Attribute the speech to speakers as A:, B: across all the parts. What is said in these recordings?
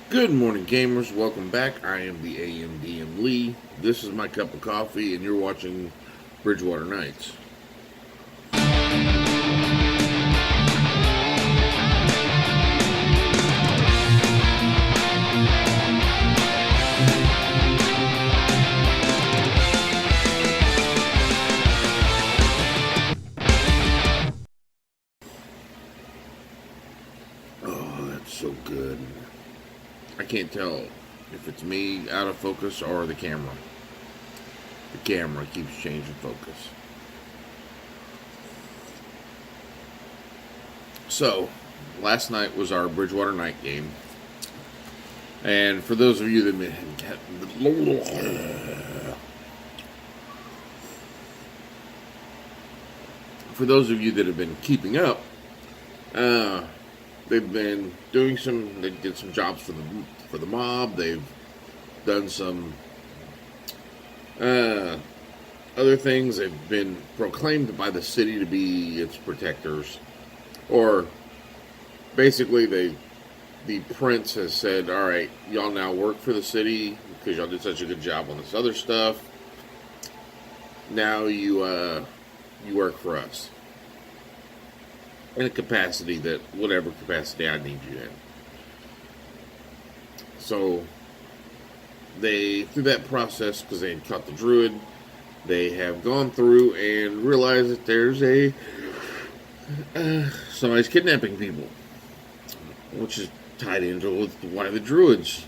A: Good morning, gamers. Welcome back. I am the AMDM Lee. This is my cup of coffee, and you're watching BridgeWater Nights. Oh, that's so good. I can't tell if it's me out of focus or the camera. The camera keeps changing focus. So, last night was our BridgeWater night game. And for those of you that have been keeping up, they've been doing some. They did some jobs for the mob. They've done some other things. They've been proclaimed by the city to be its protectors, or basically the prince has said, "All right, y'all now work for the city because y'all did such a good job on this other stuff. Now you work for us." In a capacity that, whatever capacity I need you in. So, through that process, because they had caught the druid, they have gone through and realized that there's somebody's kidnapping people, which is tied into with why the druids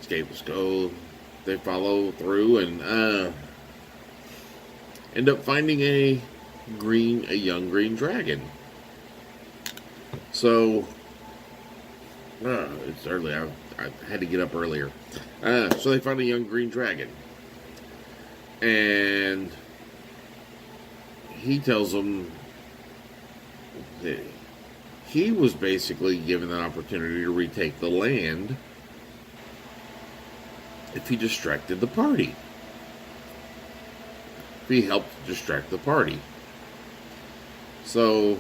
A: escape us go. They follow through and end up finding a young green dragon. So, it's early. I had to get up earlier. So they found a young green dragon. And he tells them that he was basically given an opportunity to retake the land if he distracted the party. If he helped distract the party. So,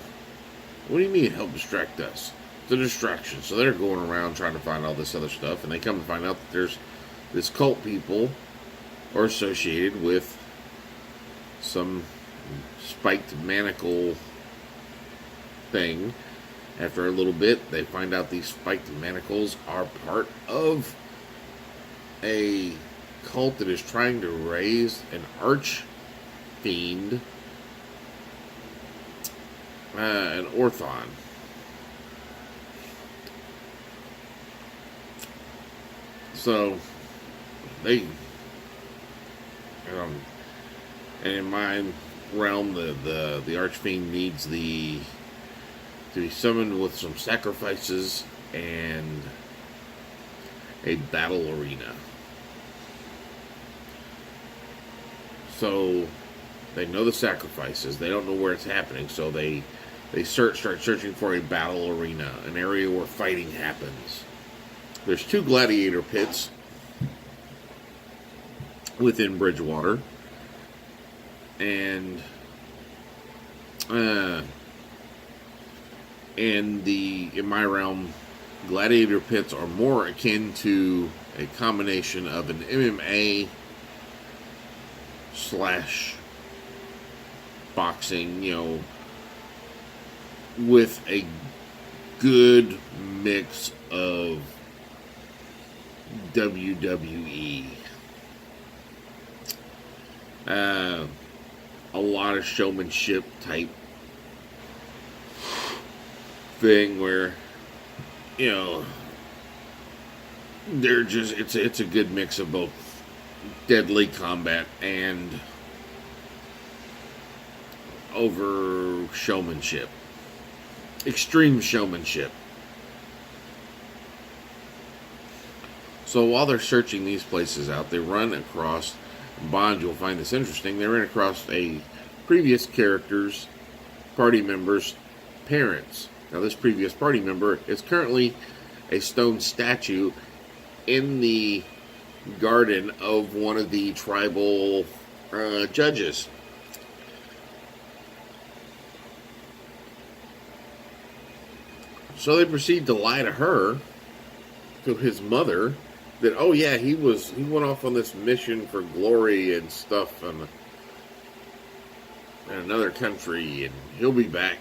A: what do you mean help distract us? It's a distraction. So they're going around trying to find all this other stuff, and they come to find out that there's this cult people are associated with some spiked manacle thing. After a little bit, they find out these spiked manacles are part of a cult that is trying to raise an arch-fiend, an Orthon. So, and in my realm, the Archfiend needs to be summoned with some sacrifices and a battle arena. So they know the sacrifices. They don't know where it's happening, so they start searching for a battle arena, an area where fighting happens. There's 2 gladiator pits within BridgeWater, and in my realm, gladiator pits are more akin to a combination of an MMA / boxing, with a good mix of WWE. A lot of showmanship type thing where, they're just, it's a good mix of both deadly combat and over showmanship. Extreme showmanship. So while they're searching these places out, they run across, Bond, you'll find this interesting, they ran across a previous character's party member's parents. Now this previous party member is currently a stone statue in the garden of one of the tribal judges. So they proceed to lie to her to his mother that, oh yeah, he went off on this mission for glory and stuff in another country, and he'll be back.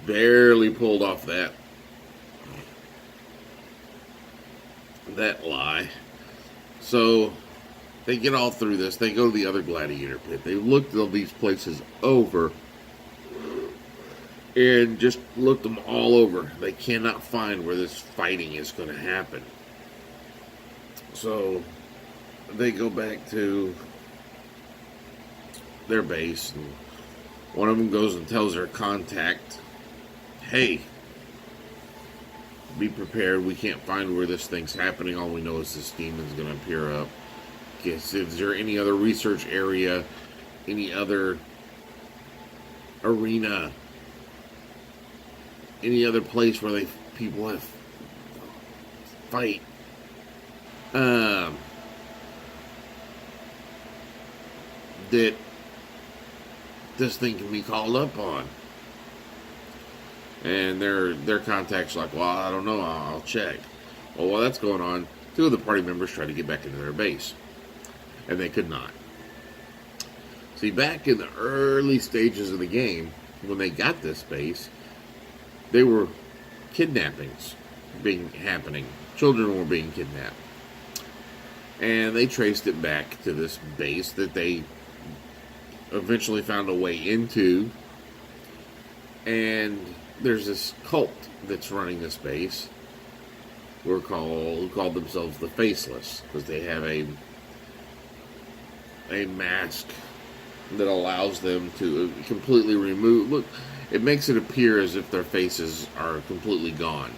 A: Barely pulled off that lie. So they get all through this. They go to the other gladiator pit. They looked at these places over and just looked them all over. They cannot find where this fighting is going to happen. So they go back to their base, and one of them goes and tells their contact, hey, be prepared. We can't find where this thing's happening. All we know is this demon's going to appear up. Is there any other research area, any other arena, any other place where people have fight? That this thing can be called up on. And their contact's like, well, I don't know, I'll check. Well, while that's going on, two of the party members try to get back into their base, and they could not. See, back in the early stages of the game, when they got this base, there were kidnappings happening. Children were being kidnapped. And they traced it back to this base that they eventually found a way into. And there's this cult that's running this base. Who called themselves the Faceless, because they have a mask that allows them to completely remove. Look, it makes it appear as if their faces are completely gone,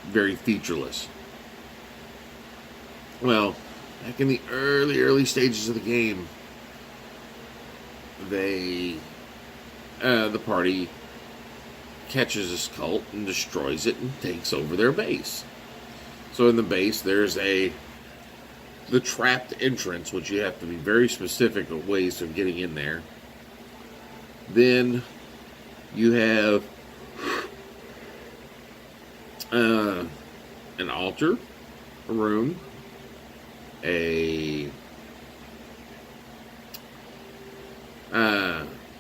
A: very featureless. Well, back in the early stages of the game, the party catches this cult and destroys it and takes over their base. So in the base, there's the trapped entrance, which you have to be very specific of ways of getting in there. Then you have an altar, a room, a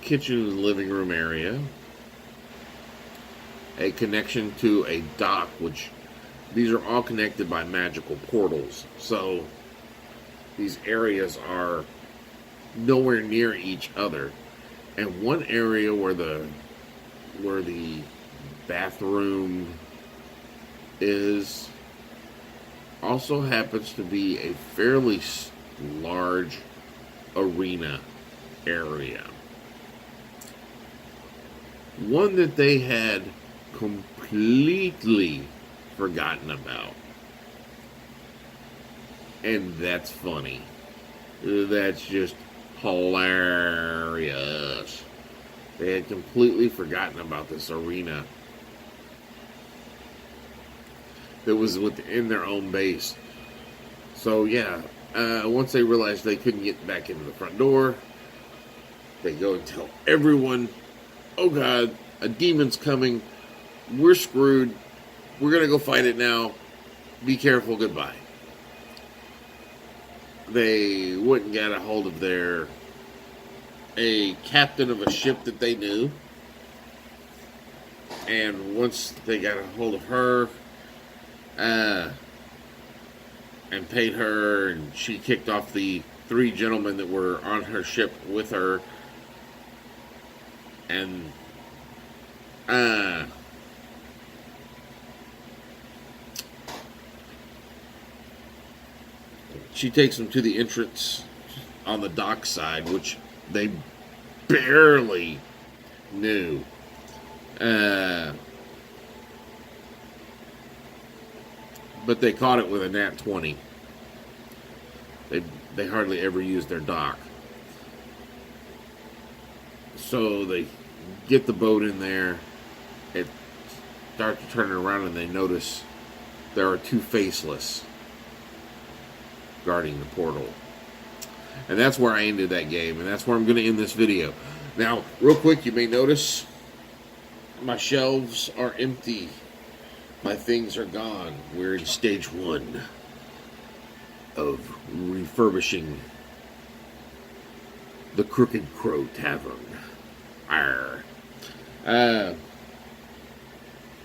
A: kitchen and living room area, a connection to a dock, which these are all connected by magical portals. So these areas are nowhere near each other. And one area where the bathroom is also happens to be a fairly large arena area. One that they had completely forgotten about. And that's funny. That's just hilarious. They had completely forgotten about this arena that was within their own base. So yeah, once they realized they couldn't get back into the front door, they go and tell everyone, oh God, a demon's coming. We're screwed. We're going to go fight it now. Be careful. Goodbye. They went and got a hold of a captain of a ship that they knew. And once they got a hold of her, and paid her, and she kicked off the 3 gentlemen that were on her ship with her, and she takes them to the entrance on the dock side, which they barely knew. But they caught it with a nat 20. They hardly ever used their dock. So they get the boat in there. It starts to turn it around, and they notice there are 2 Faceless guarding the portal. And that's where I ended that game, and that's where I'm going to end this video. Now, real quick, you may notice My shelves are empty. My things are gone. We're in stage 1 of refurbishing the Crooked Crow Tavern. Arr.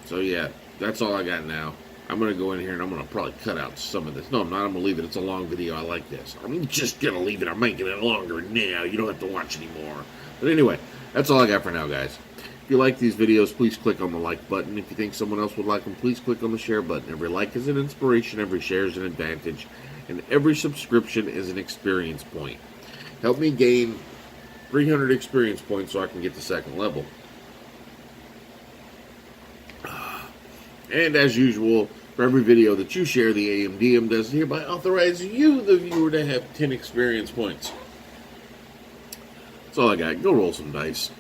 A: So yeah, that's all I got now. I'm going to go in here and I'm going to probably cut out some of this. No, I'm not. I'm going to leave it. It's a long video. I like this. I'm just going to leave it. I'm making it longer now. You don't have to watch anymore. But anyway, that's all I got for now, guys. If you like these videos, please click on the like button. If you think someone else would like them, please click on the share button. Every like is an inspiration. Every share is an advantage. And every subscription is an experience point. Help me gain 300 experience points so I can get to 2nd level. And as usual, for every video that you share, the AMDM does hereby authorize you, the viewer, to have 10 experience points. That's all I got. Go roll some dice.